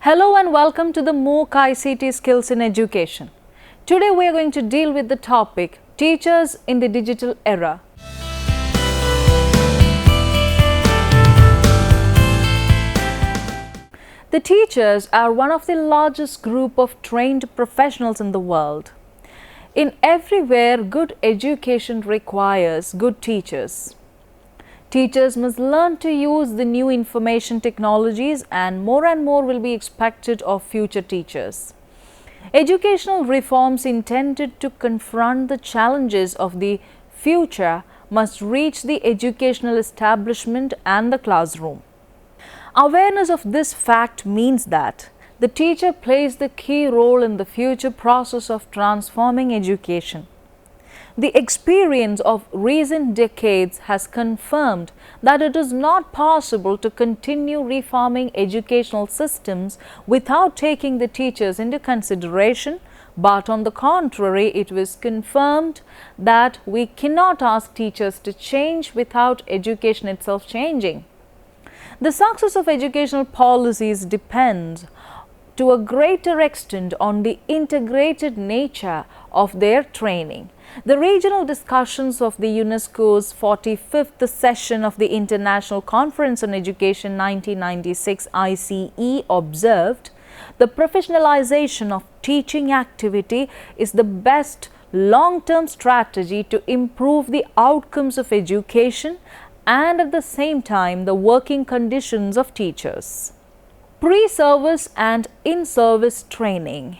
Hello and welcome to the MOOC ICT Skills in Education. Today we are going to deal with the topic Teachers in the Digital Era. The teachers are one of the largest group of trained professionals in the world. In everywhere, good education requires good teachers. Teachers must learn to use the new information technologies and more will be expected of future teachers. Educational reforms intended to confront the challenges of the future must reach the educational establishment and the classroom. Awareness of this fact means that the teacher plays the key role in the future process of transforming education. The experience of recent decades has confirmed that it is not possible to continue reforming educational systems without taking the teachers into consideration, but on the contrary, it was confirmed that we cannot ask teachers to change without education itself changing. The success of educational policies depends to a greater extent on the integrated nature of their training. The regional discussions of the UNESCO's 45th session of the International Conference on Education 1996 ICE observed the professionalization of teaching activity is the best long-term strategy to improve the outcomes of education and at the same time the working conditions of teachers. Pre-service and in-service training.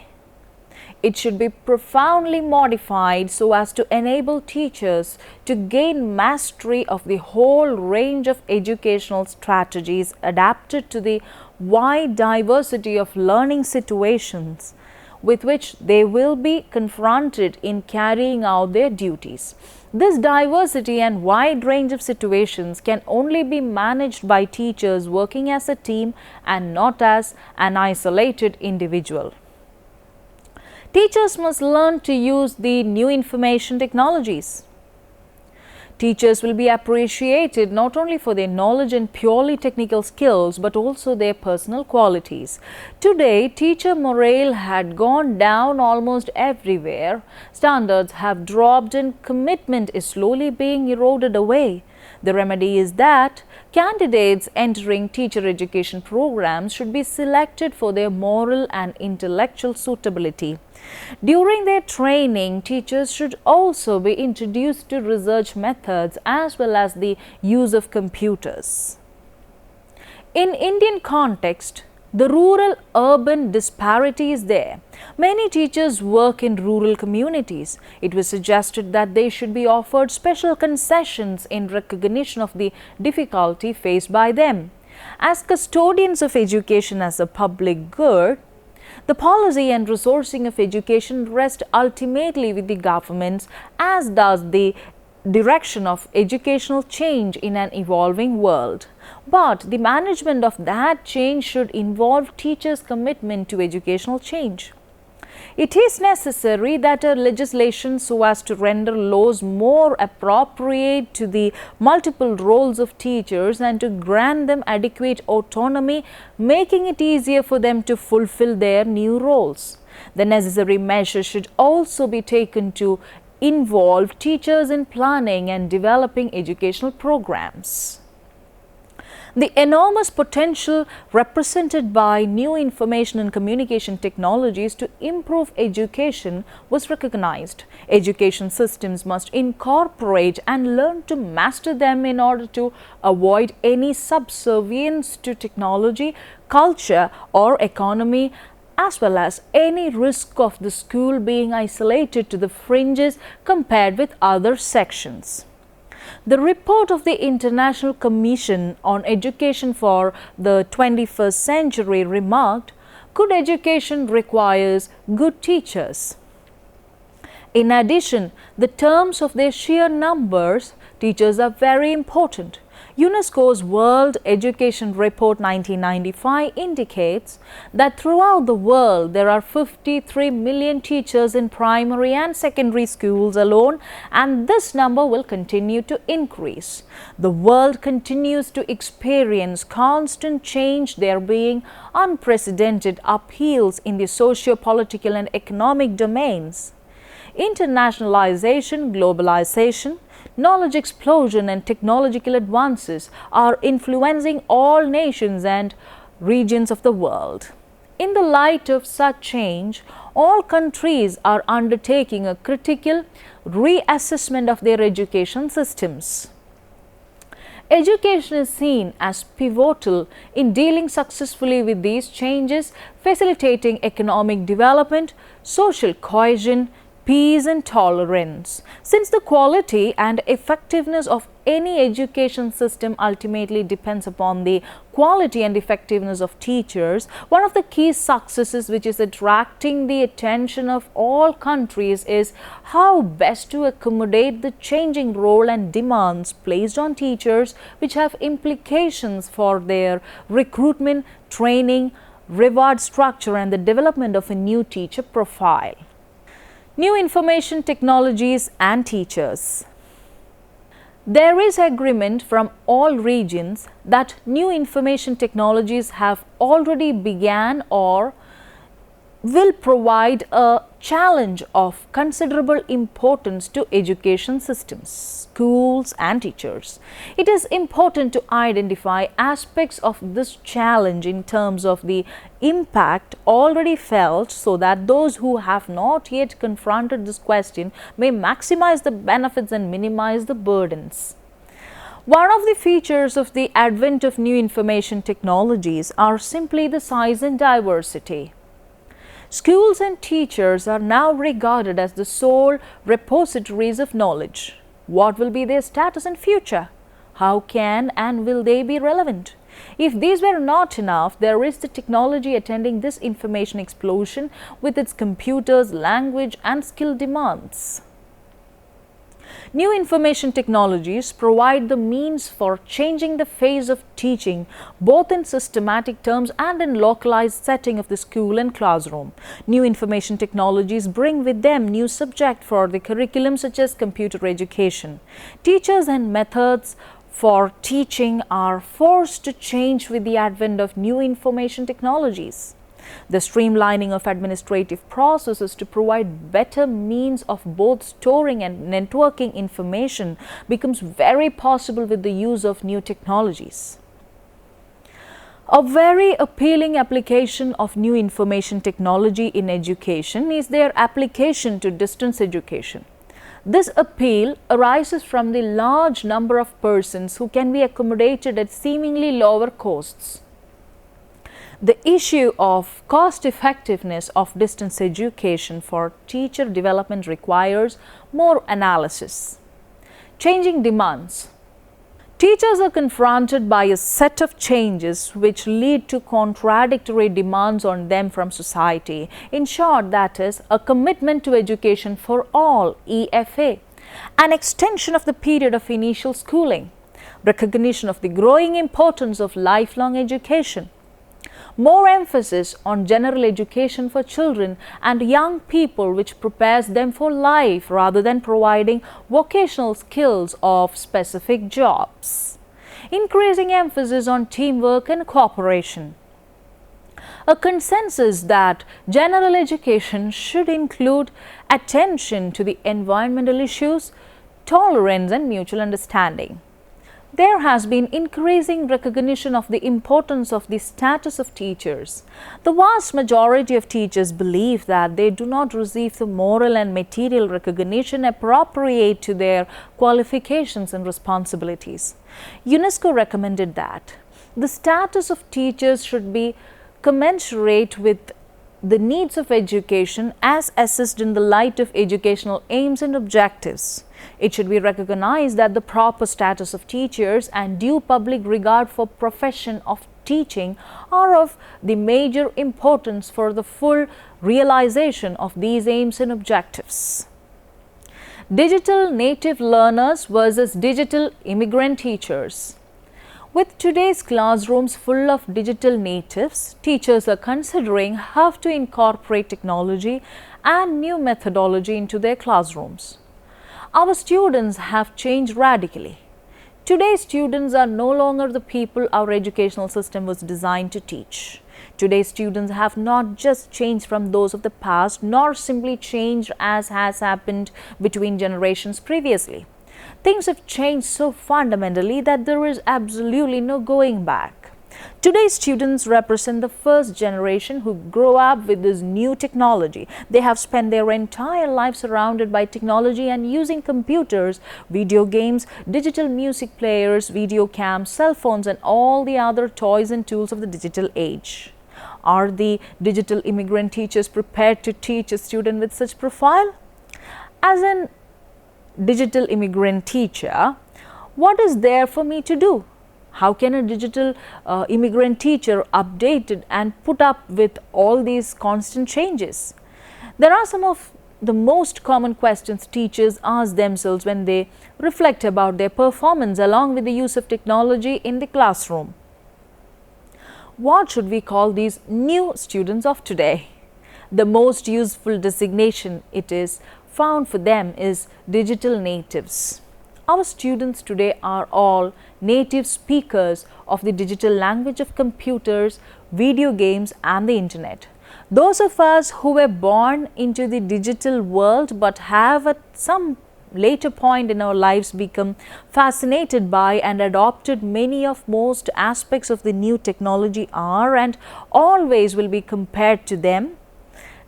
It should be profoundly modified so as to enable teachers to gain mastery of the whole range of educational strategies adapted to the wide diversity of learning situations with which they will be confronted in carrying out their duties. This diversity and wide range of situations can only be managed by teachers working as a team and not as an isolated individual. Teachers must learn to use the new information technologies. Teachers will be appreciated not only for their knowledge and purely technical skills but also their personal qualities. Today, teacher morale had gone down almost everywhere. Standards have dropped and commitment is slowly being eroded away. The remedy is that candidates entering teacher education programs should be selected for their moral and intellectual suitability. During their training, teachers should also be introduced to research methods as well as the use of computers. In Indian context, the rural-urban disparity is there. Many teachers work in rural communities. It was suggested that they should be offered special concessions in recognition of the difficulty faced by them. As custodians of education as a public good, the policy and resourcing of education rest ultimately with the governments, as does the direction of educational change in an evolving world. But the management of that change should involve teachers' commitment to educational change. It is necessary that a legislation so as to render laws more appropriate to the multiple roles of teachers and to grant them adequate autonomy, making it easier for them to fulfill their new roles. The necessary measures should also be taken to involve teachers in planning and developing educational programs. The enormous potential represented by new information and communication technologies to improve education was recognized. Education systems must incorporate and learn to master them in order to avoid any subservience to technology, culture, or economy, as well as any risk of the school being isolated to the fringes compared with other sections. The report of the International Commission on Education for the 21st Century remarked, "Good education requires good teachers." In addition, the terms of their sheer numbers, teachers are very important. UNESCO's World Education Report 1995 indicates that throughout the world there are 53 million teachers in primary and secondary schools alone, and this number will continue to increase. The world continues to experience constant change, there being unprecedented upheavals in the socio-political and economic domains. Internationalization, globalization, knowledge explosion and technological advances are influencing all nations and regions of the world. In the light of such change, all countries are undertaking a critical reassessment of their education systems. Education is seen as pivotal in dealing successfully with these changes, facilitating economic development, social cohesion, peace and tolerance. Since the quality and effectiveness of any education system ultimately depends upon the quality and effectiveness of teachers, one of the key successes which is attracting the attention of all countries is how best to accommodate the changing role and demands placed on teachers, which have implications for their recruitment, training, reward structure and the development of a new teacher profile. New information technologies and teachers. There is agreement from all regions that new information technologies have already began or will provide a challenge of considerable importance to education systems, schools and teachers. It is important to identify aspects of this challenge in terms of the impact already felt so that those who have not yet confronted this question may maximize the benefits and minimize the burdens. One of the features of the advent of new information technologies are simply the size and diversity. Schools and teachers are now regarded as the sole repositories of knowledge. What will be their status in future? How can and will they be relevant? If these were not enough, there is the technology attending this information explosion with its computers, language and skill demands. New information technologies provide the means for changing the face of teaching, both in systematic terms and in localized setting of the school and classroom. New information technologies bring with them new subject for the curriculum such as computer education. Teachers and methods for teaching are forced to change with the advent of new information technologies. The streamlining of administrative processes to provide better means of both storing and networking information becomes very possible with the use of new technologies. A very appealing application of new information technology in education is their application to distance education. This appeal arises from the large number of persons who can be accommodated at seemingly lower costs. The issue of cost effectiveness of distance education for teacher development requires more analysis. Changing demands. Teachers are confronted by a set of changes which lead to contradictory demands on them from society. In short, that is a commitment to education for all, EFA, an extension of the period of initial schooling, recognition of the growing importance of lifelong education, more emphasis on general education for children and young people which prepares them for life rather than providing vocational skills of specific jobs. Increasing emphasis on teamwork and cooperation. A consensus that general education should include attention to the environmental issues, tolerance and mutual understanding. There has been increasing recognition of the importance of the status of teachers. The vast majority of teachers believe that they do not receive the moral and material recognition appropriate to their qualifications and responsibilities. UNESCO recommended that the status of teachers should be commensurate with the needs of education as assessed in the light of educational aims and objectives. It should be recognized that the proper status of teachers and due public regard for profession of teaching are of the major importance for the full realization of these aims and objectives. Digital native learners versus digital immigrant teachers. With today's classrooms full of digital natives, teachers are considering how to incorporate technology and new methodology into their classrooms. Our students have changed radically. Today's students are no longer the people our educational system was designed to teach. Today's students have not just changed from those of the past, nor simply changed as has happened between generations previously. Things have changed so fundamentally that there is absolutely no going back. Today's students represent the first generation who grow up with this new technology. They have spent their entire life surrounded by technology and using computers, video games, digital music players, video cams, cell phones, and all the other toys and tools of the digital age. Are the digital immigrant teachers prepared to teach a student with such profile? As an digital immigrant teacher, what is there for me to do? How can a digital immigrant teacher update it and put up with all these constant changes? There are some of the most common questions teachers ask themselves when they reflect about their performance along with the use of technology in the classroom. What should we call these new students of today? The most useful designation it is found for them is digital natives. Our students today are all native speakers of the digital language of computers, video games, and the internet. Those of us who were born into the digital world but have at some later point in our lives become fascinated by and adopted many of most aspects of the new technology are and always will be compared to them,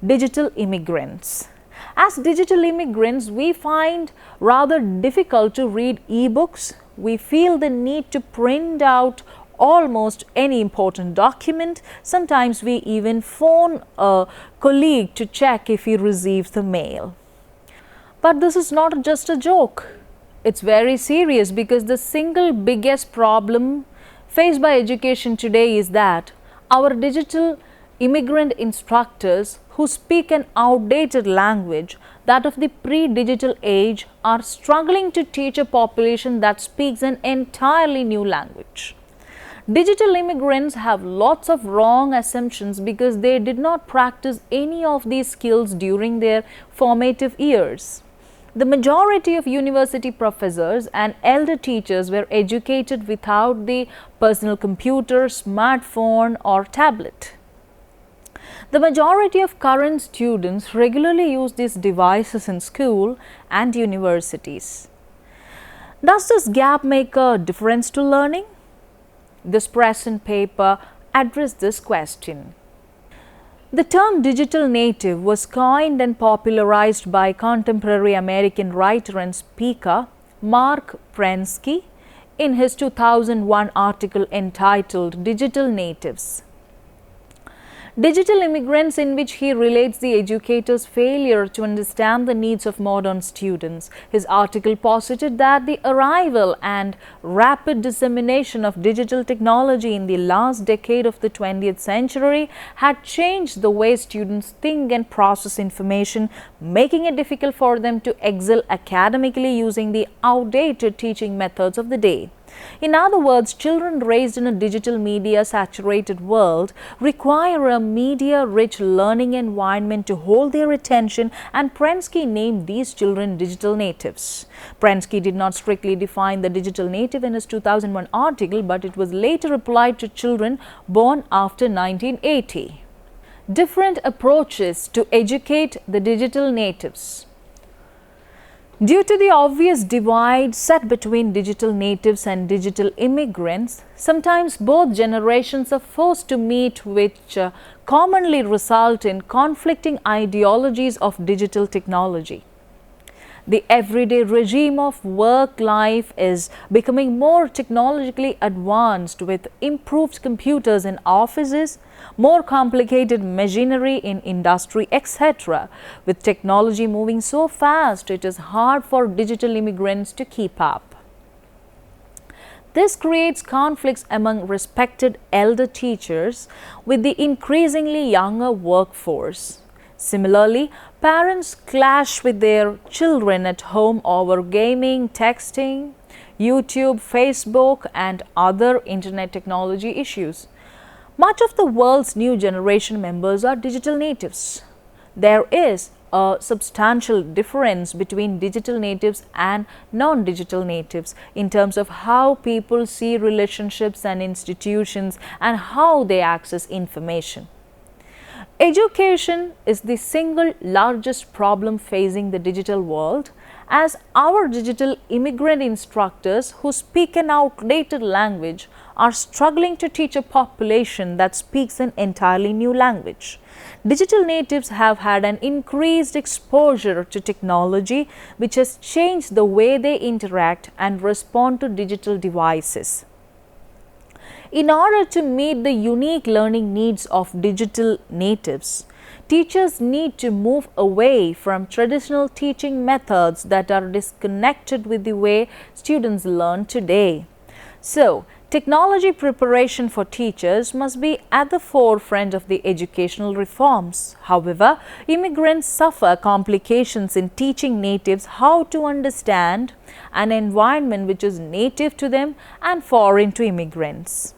digital immigrants. As digital immigrants, we find rather difficult to read e-books. We feel the need to print out almost any important document. Sometimes we even phone a colleague to check if he receives the mail. But this is not just a joke. It's very serious because the single biggest problem faced by education today is that our digital immigrant instructors who speak an outdated language, that of the pre-digital age, are struggling to teach a population that speaks an entirely new language. Digital immigrants have lots of wrong assumptions because they did not practice any of these skills during their formative years. The majority of university professors and elder teachers were educated without the personal computer, smartphone, or tablet. The majority of current students regularly use these devices in school and universities. Does this gap make a difference to learning? This present paper addressed this question. The term digital native was coined and popularized by contemporary American writer and speaker Mark Prensky in his 2001 article entitled Digital Natives. Digital immigrants, in which he relates the educator's failure to understand the needs of modern students. His article posited that the arrival and rapid dissemination of digital technology in the last decade of the 20th century had changed the way students think and process information, making it difficult for them to excel academically using the outdated teaching methods of the day. In other words, children raised in a digital media saturated world require a media rich learning environment to hold their attention, and Prensky named these children digital natives. Prensky did not strictly define the digital native in his 2001 article, but it was later applied to children born after 1980. Different approaches to educate the digital natives. Due to the obvious divide set between digital natives and digital immigrants, sometimes both generations are forced to meet, which commonly result in conflicting ideologies of digital technology. The everyday regime of work life is becoming more technologically advanced with improved computers in offices, more complicated machinery in industry, etc. With technology moving so fast, it is hard for digital immigrants to keep up. This creates conflicts among respected elder teachers with the increasingly younger workforce. Similarly, parents clash with their children at home over gaming, texting, YouTube, Facebook, and other internet technology issues. Much of the world's new generation members are digital natives. There is a substantial difference between digital natives and non-digital natives in terms of how people see relationships and institutions and how they access information. Education is the single largest problem facing the digital world, as our digital immigrant instructors who speak an outdated language are struggling to teach a population that speaks an entirely new language. Digital natives have had an increased exposure to technology, which has changed the way they interact and respond to digital devices. In order to meet the unique learning needs of digital natives, teachers need to move away from traditional teaching methods that are disconnected with the way students learn today. So, technology preparation for teachers must be at the forefront of the educational reforms. However, immigrants suffer complications in teaching natives how to understand an environment which is native to them and foreign to immigrants.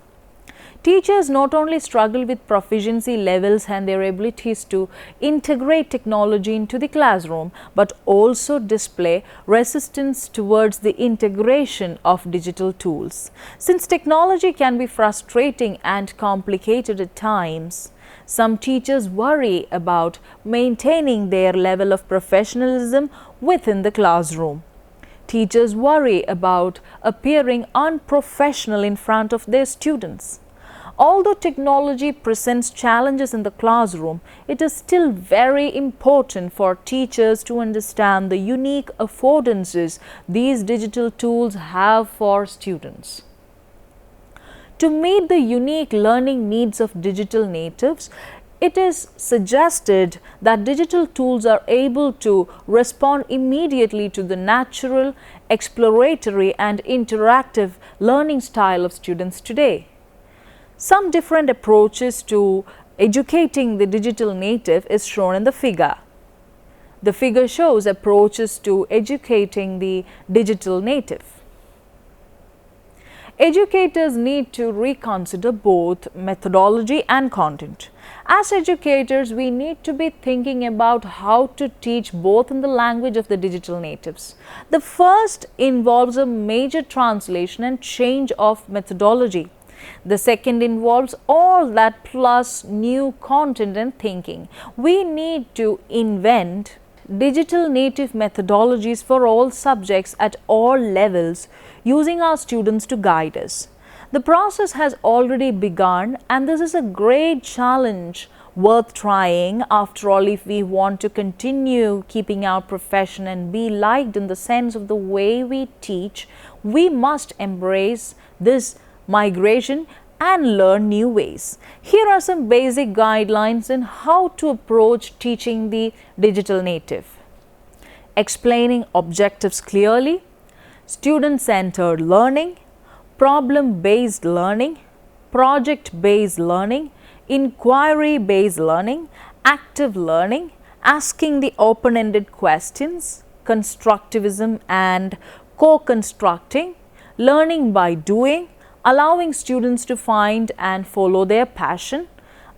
Teachers not only struggle with proficiency levels and their abilities to integrate technology into the classroom, but also display resistance towards the integration of digital tools. Since technology can be frustrating and complicated at times, some teachers worry about maintaining their level of professionalism within the classroom. Teachers worry about appearing unprofessional in front of their students. Although technology presents challenges in the classroom, it is still very important for teachers to understand the unique affordances these digital tools have for students. To meet the unique learning needs of digital natives, it is suggested that digital tools are able to respond immediately to the natural, exploratory, and interactive learning style of students today. Some different approaches to educating the digital native is shown in the figure. The figure shows approaches to educating the digital native. Educators need to reconsider both methodology and content. As educators, we need to be thinking about how to teach both in the language of the digital natives. The first involves a major translation and change of methodology. The second involves all that plus new content and thinking. We need to invent digital native methodologies for all subjects at all levels, using our students to guide us. The process has already begun, and this is a great challenge worth trying. After all, if we want to continue keeping our profession and be liked in the sense of the way we teach, we must embrace this migration and learn new ways. Here are some basic guidelines on how to approach teaching the digital native. Explaining objectives clearly, student-centered learning, problem-based learning, project-based learning, inquiry-based learning, active learning, asking the open-ended questions, constructivism and co-constructing, learning by doing, allowing students to find and follow their passion,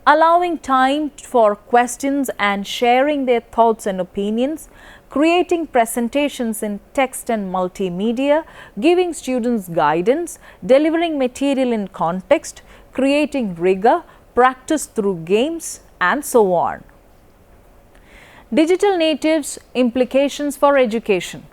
allowing time for questions and sharing their thoughts and opinions, creating presentations in text and multimedia, giving students guidance, delivering material in context, creating rigor, practice through games, and so on. Digital natives' implications for education.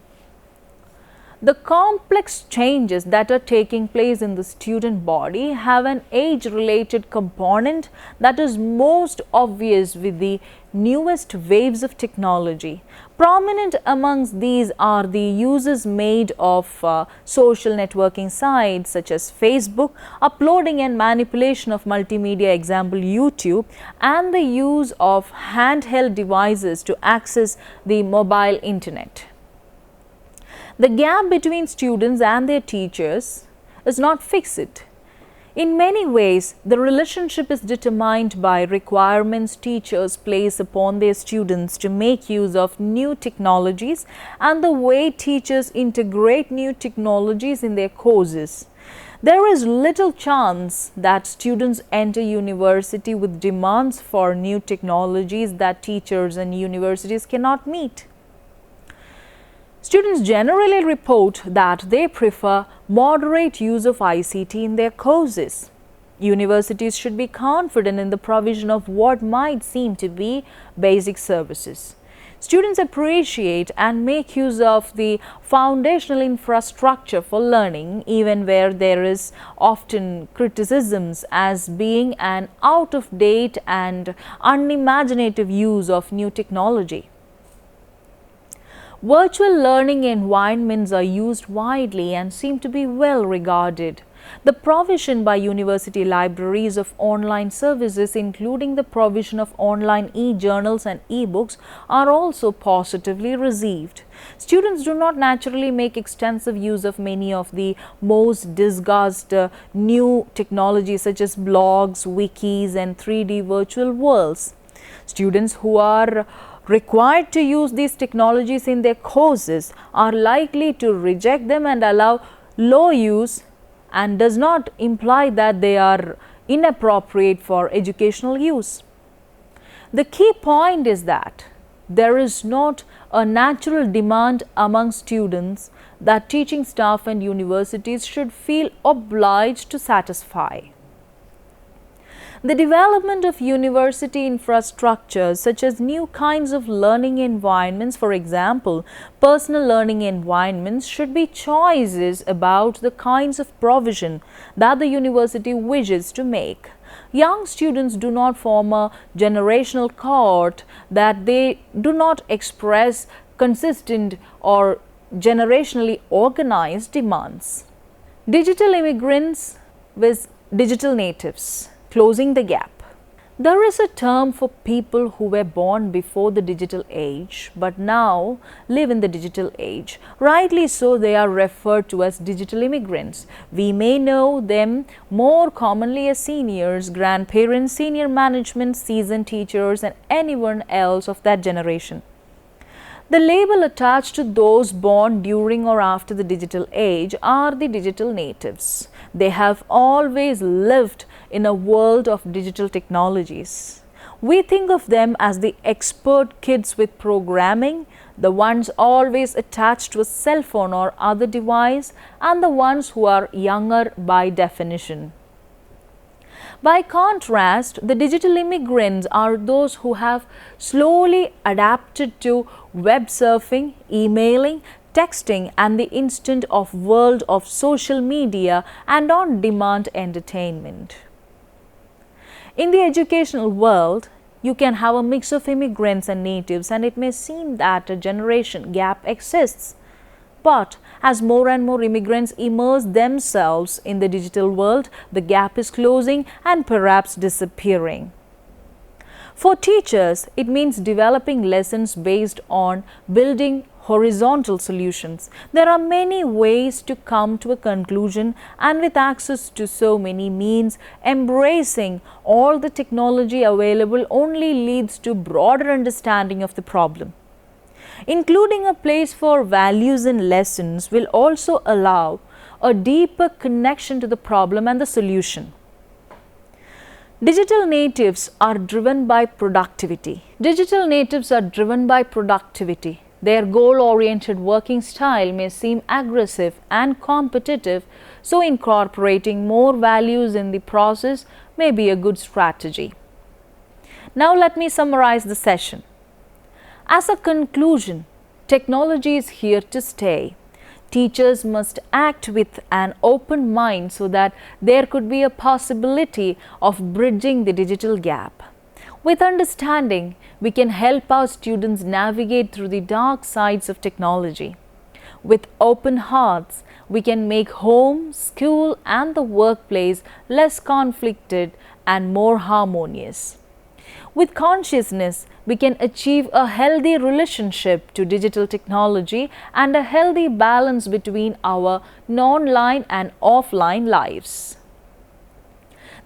The complex changes that are taking place in the student body have an age-related component that is most obvious with the newest waves of technology. Prominent amongst these are the uses made of social networking sites such as Facebook, uploading and manipulation of multimedia, example YouTube, and the use of handheld devices to access the mobile internet. The gap between students and their teachers is not fixed. In many ways, the relationship is determined by requirements teachers place upon their students to make use of new technologies and the way teachers integrate new technologies in their courses. There is little chance that students enter university with demands for new technologies that teachers and universities cannot meet. Students generally report that they prefer moderate use of ICT in their courses. Universities should be confident in the provision of what might seem to be basic services. Students appreciate and make use of the foundational infrastructure for learning, even where there is often criticisms as being an out-of-date and unimaginative use of new technology. Virtual learning environments are used widely and seem to be well regarded. The provision by university libraries of online services, including the provision of online e-journals and e-books, are also positively received. Students do not naturally make extensive use of many of the most discussed new technologies such as blogs, wikis, and 3D virtual worlds. Students who are required to use these technologies in their courses are likely to reject them and allow low use, and does not imply that they are inappropriate for educational use. The key point is that there is not a natural demand among students that teaching staff and universities should feel obliged to satisfy. The development of university infrastructure, such as new kinds of learning environments, for example, personal learning environments, should be choices about the kinds of provision that the university wishes to make. Young students do not form a generational cohort that they do not express consistent or generationally organized demands. Digital immigrants with digital natives. Closing the gap. There is a term for people who were born before the digital age but now live in the digital age. Rightly so, they are referred to as digital immigrants. We may know them more commonly as seniors, grandparents, senior management, seasoned teachers, and anyone else of that generation. The label attached to those born during or after the digital age are the digital natives. They have always lived in a world of digital technologies. We think of them as the expert kids with programming, the ones always attached to a cell phone or other device, and the ones who are younger by definition. By contrast, the digital immigrants are those who have slowly adapted to web surfing, emailing, texting, and the instant of world of social media and on-demand entertainment. In the educational world, you can have a mix of immigrants and natives, and it may seem that a generation gap exists. But as more and more immigrants immerse themselves in the digital world, the gap is closing and perhaps disappearing. For teachers, it means developing lessons based on building horizontal solutions. There are many ways to come to a conclusion, and with access to so many means, embracing all the technology available only leads to broader understanding of the problem. Including a place for values in lessons will also allow a deeper connection to the problem and the solution. Digital natives are driven by productivity. Digital natives are driven by productivity. Their goal-oriented working style may seem aggressive and competitive, so incorporating more values in the process may be a good strategy. Now let me summarize the session. As a conclusion, technology is here to stay. Teachers must act with an open mind so that there could be a possibility of bridging the digital gap. With understanding, we can help our students navigate through the dark sides of technology. With open hearts, we can make home, school, and the workplace less conflicted and more harmonious. With consciousness, we can achieve a healthy relationship to digital technology and a healthy balance between our non-line and offline lives.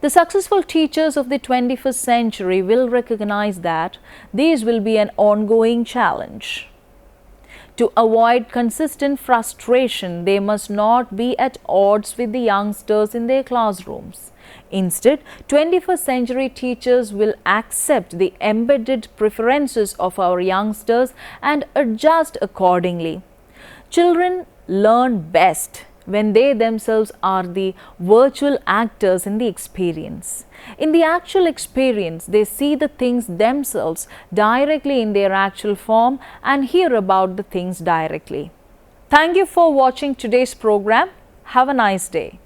The successful teachers of the 21st century will recognize that these will be an ongoing challenge. To avoid consistent frustration, they must not be at odds with the youngsters in their classrooms. Instead, 21st century teachers will accept the embedded preferences of our youngsters and adjust accordingly. Children learn best when they themselves are the virtual actors in the experience. In the actual experience, they see the things themselves directly in their actual form and hear about the things directly. Thank you for watching today's program. Have a nice day.